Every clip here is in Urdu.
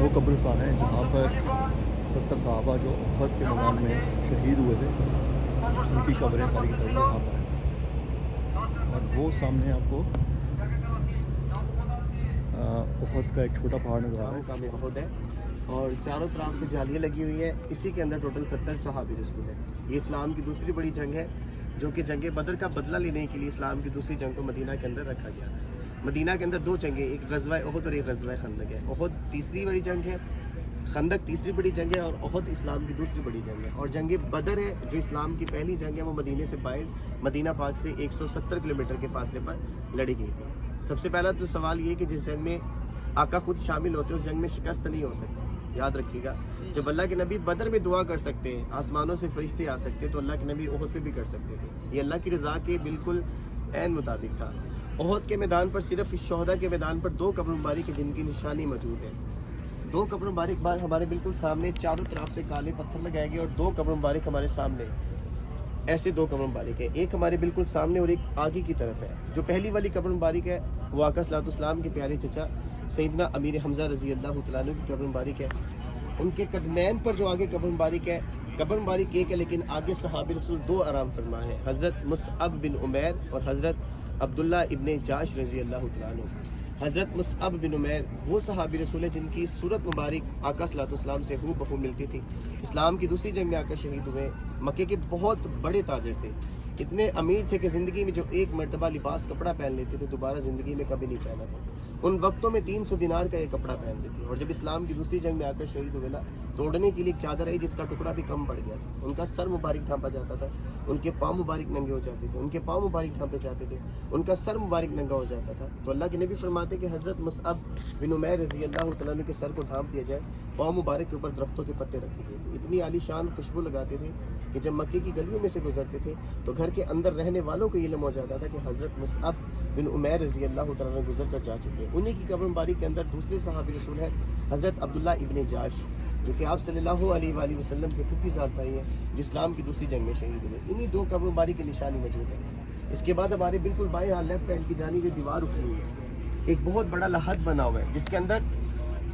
وہ قبرستان ہے جہاں پر 70 صحابہ جو احد کے میدان میں شہید ہوئے تھے ان کی قبریں ساری کی ساری یہاں پر ہیں. اور وہ سامنے آپ کو احد کا ایک چھوٹا پہاڑ نظر آ رہا ہے. مقام احد ہے اور چاروں طرف سے جالیاں لگی ہوئی ہیں. اسی کے اندر ٹوٹل 70 صحابی رسول ہیں. یہ اسلام کی دوسری بڑی جنگ ہے جو کہ جنگ بدر کا بدلہ لینے کے لیے اسلام کی دوسری جنگ کو مدینہ کے اندر رکھا گیا تھا. مدینہ کے اندر دو جنگیں، ایک غزوہ احد اور ایک غزوہ خندق ہے. احد تیسری بڑی جنگ ہے، خندق تیسری بڑی جنگ ہے اور احد اسلام کی دوسری بڑی جنگ ہے. اور جنگ بدر ہے جو اسلام کی پہلی جنگ ہے، وہ مدینے سے باہر مدینہ پاک سے 170 کلومیٹر کے فاصلے پر لڑی گئی تھی. سب سے پہلا تو سوال یہ کہ جس جنگ میں آقا خود شامل ہوتے اس جنگ میں شکست نہیں ہو سکتی. یاد رکھیے گا، جب اللہ کے نبی بدر میں دعا کر سکتے ہیں، آسمانوں سے فرشتے آ سکتے تو اللہ کے نبی احد پہ بھی کر سکتے تھے. یہ اللہ کی رضا کے بالکل عین مطابق تھا. احد کے میدان پر صرف اس شہداء کے میدان پر 2 قبر مبارک جن کی نشانی موجود ہے. 2 قبر مبارک بار ہمارے بالکل سامنے، چاروں طرف سے کالے پتھر لگائے گئے اور 2 قبر مبارک ہمارے سامنے. ایسے 2 قبر مبارک ہیں، ایک ہمارے بالکل سامنے اور ایک آگے کی طرف ہے. جو پہلی والی قبر مبارک ہے وہ آقا صلی اللہ علیہ وسلم کے پیارے چچا سیدنا امیر حمزہ رضی اللہ تعالیٰ عنہ کی قبر مبارک ہے. ان کے قدمین پر جو آگے قبر مبارک ہے، قبر مبارک ایک ہے لیکن آگے صحابی رسول 2 آرام فرما ہے، حضرت مصعب بن عمیر اور حضرت عبداللہ ابن جاش رضی اللہ تعالیٰ عنہ. حضرت مصعب بن عمیر وہ صحابی رسول ہے جن کی صورت مبارک آقا صلی اللہ علیہ وسلم سے ہو بہو ملتی تھی. اسلام کی دوسری جنگ میں آ کر شہید ہوئے. مکے کے بہت بڑے تاجر تھے، اتنے امیر تھے کہ زندگی میں جو ایک مرتبہ لباس کپڑا پہن لیتے تھے دوبارہ زندگی میں کبھی نہیں پہنا تھا. ان وقتوں میں 300 دینار کا یہ کپڑا پہنتے تھے. اور جب اسلام کی دوسری جنگ میں آ کر شہید ہوئے نا، توڑنے کے لیے ایک چادر آئی جس کا ٹکڑا بھی کم پڑ گیا تھا. ان کا سر مبارک ڈھانپا جاتا تھا، ان کے پاؤں مبارک ننگے ہو جاتے تھے، ان کے پاؤں مبارک ڈھانپے جاتے تھے، ان کا سر مبارک ننگا ہو جاتا تھا. تو اللہ کے نبی فرماتے کہ حضرت مصعب بن عمیر رضی اللہ تعالیٰ عنہ کے سر کو ڈھانپ دیا جائے، پاؤں مبارک کے اوپر درختوں کے پتے رکھے گئے تھے. اتنی عالی شان خوشبو لگاتے تھے کہ جب مکے کی گلیوں میں سے گزرتے تھے تو گھر کے اندر رہنے والوں کو یہ علم ہو جاتا تھا کہ حضرت مصعب بن عمیر رضی اللہ تعالیٰ عنہ گزر کر جا چکے ہیں. انہی کی قبر مبارک کے اندر دوسرے صحابی رسول ہیں حضرت عبداللہ ابن جاش، جو کہ آپ صلی اللہ علیہ وآلہ وسلم کے پھوپھی ذات بھائی ہیں، جو اسلام کی دوسری جنگ میں شہید ہوئے. انہی 2 قبر مبارک کی نشانی موجود ہے. اس کے بعد ہمارے بالکل بائیں ہاتھ لیفٹ ہینڈ کی جانب یہ دیوار اٹھی ہوئی ہے، ایک بہت بڑا لحد بنا ہوا ہے جس کے اندر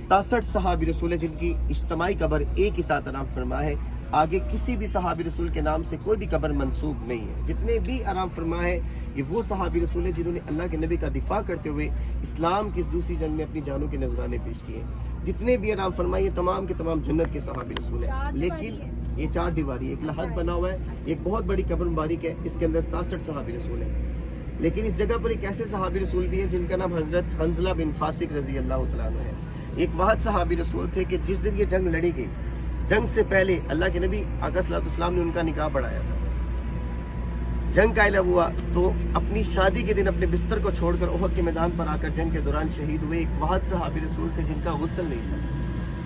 67 صحابی رسول ہیں جن کی اجتماعی قبر ایک ہی ساتھ آرام فرما ہے. آگے کسی بھی صحابی رسول کے نام سے کوئی بھی قبر منسوب نہیں ہے. جتنے بھی آرام فرما ہے یہ وہ صحابی رسول ہیں جنہوں نے اللہ کے نبی کا دفاع کرتے ہوئے اسلام کی دوسری جنگ میں اپنی جانوں کے نذرانے پیش کیے. جتنے بھی آرام فرما یہ تمام کے تمام جنت کے صحابی رسول ہیں. لیکن یہ 4 دیواری ایک لحد بنا ہوا ہے، ایک بہت بڑی قبر مبارک ہے، اس کے اندر 67 صحابی رسول ہیں. لیکن اس جگہ پر ایک ایسے صحابی رسول بھی ہیں جن کا نام حضرت حنظلہ بن فاسق رضی اللہ تعالیٰ عنہ ہے. ایک واحد صحابی رسول تھے کہ جس دن یہ جنگ لڑی گئی، جنگ سے پہلے اللہ کے نبی آقا صلی اللہ علیہ وسلم نے ان کا نکاح پڑھایا تھا. جنگ کا اعلان ہوا تو اپنی شادی کے دن اپنے بستر کو چھوڑ کر احد کے میدان پر آ کر جنگ کے دوران شہید ہوئے. ایک واحد صحابی رسول تھے جن کا غسل نہیں تھا.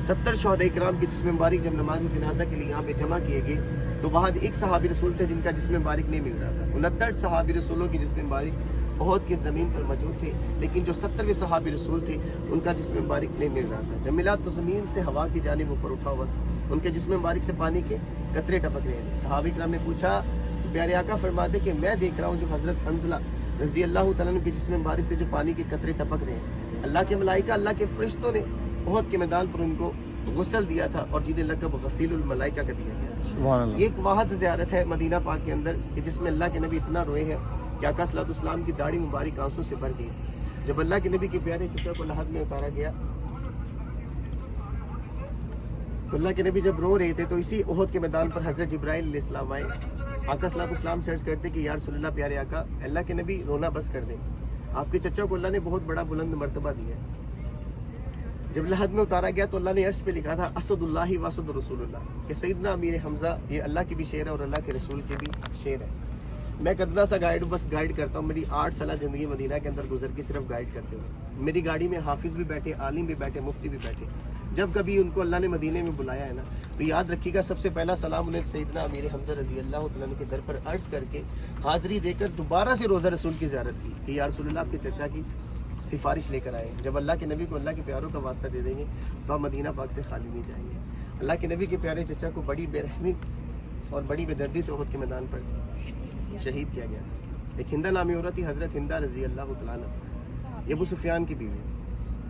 70 شہداء کرام کے جسم مبارک جب نماز جنازہ کے لیے یہاں پہ جمع کیے گئے تو واحد ایک صحابی رسول تھے جن کا جسم مبارک نہیں مل رہا تھا. 69 صحابی رسولوں کی جسم مبارک احد کی زمین پر موجود تھے، لیکن جو 70ویں صحابی رسول تھے ان کا جسم مبارک نہیں مل رہا تھا. جب ملا تو زمین سے ہوا کی جانب اوپر اٹھا ہوا تھا، ان کے جسم مبارک سے پانی کے قطرے ٹپک رہے ہیں. صحابہ کرام نے پوچھا تو پیارے آقا فرماتے کہ میں دیکھ رہا ہوں جو حضرت حنظلہ رضی اللہ تعالیٰ عنہ کے جسم مبارک سے جو پانی کے قطرے ٹپک رہے ہیں، اللہ کے ملائکہ، اللہ کے فرشتوں نے احد کے میدان پر ان کو غسل دیا تھا اور جنہیں لقب غسیل الملائکہ کا دیا گیا. سبحان اللہ. یہ ایک واحد زیارت ہے مدینہ پاک کے اندر کہ جس میں اللہ کے نبی اتنا روئے ہیں کہ آقا صلی اللہ علیہ وسلم کی داڑھی مبارک آنسوں سے بھر گئی. جب اللہ کے نبی کے پیارے چچا کو لحد میں اتارا گیا تو اللہ کے نبی جب رو رہے تھے تو اسی احد کے میدان پر حضرت جبرائیل علیہ السلام آئے. آقا صلی اللہ علیہ وسلم سے عرض کرتے کہ یا رسول اللہ، پیارے آقا، اللہ کے نبی رونا بس کر دیں، آپ کے چچا کو اللہ نے بہت بڑا بلند مرتبہ دیا ہے. جب لحد میں اتارا گیا تو اللہ نے عرش پہ لکھا تھا اسد اللہ و اسد رسول اللہ، کہ سیدنا امیر حمزہ یہ اللہ کی بھی شعر ہے اور اللہ کے رسول کی بھی شعر ہے. میں کتنا سا گائیڈ بس گائیڈ کرتا ہوں. میری 8 سالہ زندگی مدینہ کے اندر گزر کے صرف گائیڈ کرتے ہوئے. میری گاڑی میں حافظ بھی بیٹھے، عالم بھی بیٹھے، مفتی بھی بیٹھے. جب کبھی ان کو اللہ نے مدینے میں بلایا ہے نا تو یاد رکھیے گا سب سے پہلا سلام انہیں سیدنا امیر حمزہ رضی اللہ تعالیٰ عنہ کے در پر عرض کر کے حاضری دے کر دوبارہ سے روزہ رسول کی زیارت کی کہ یا رسول اللہ، آپ کے چچا کی سفارش لے کر آئے. جب اللہ کے نبی کو اللہ کے پیاروں کا واسطہ دے دیں گے تو آپ مدینہ پاک سے خالی نہیں جائیں گے. اللہ کے نبی کے پیارے چچا کو بڑی بے رحمی اور بڑی بے دردی سے احد کے میدان پر شہید کیا گیا تھا. ایک ہندہ نامی عورت تھی حضرت ہندہ رضی اللہ تعالیٰ عنہ، یہ ابو سفیان کی بیوی تھی.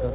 10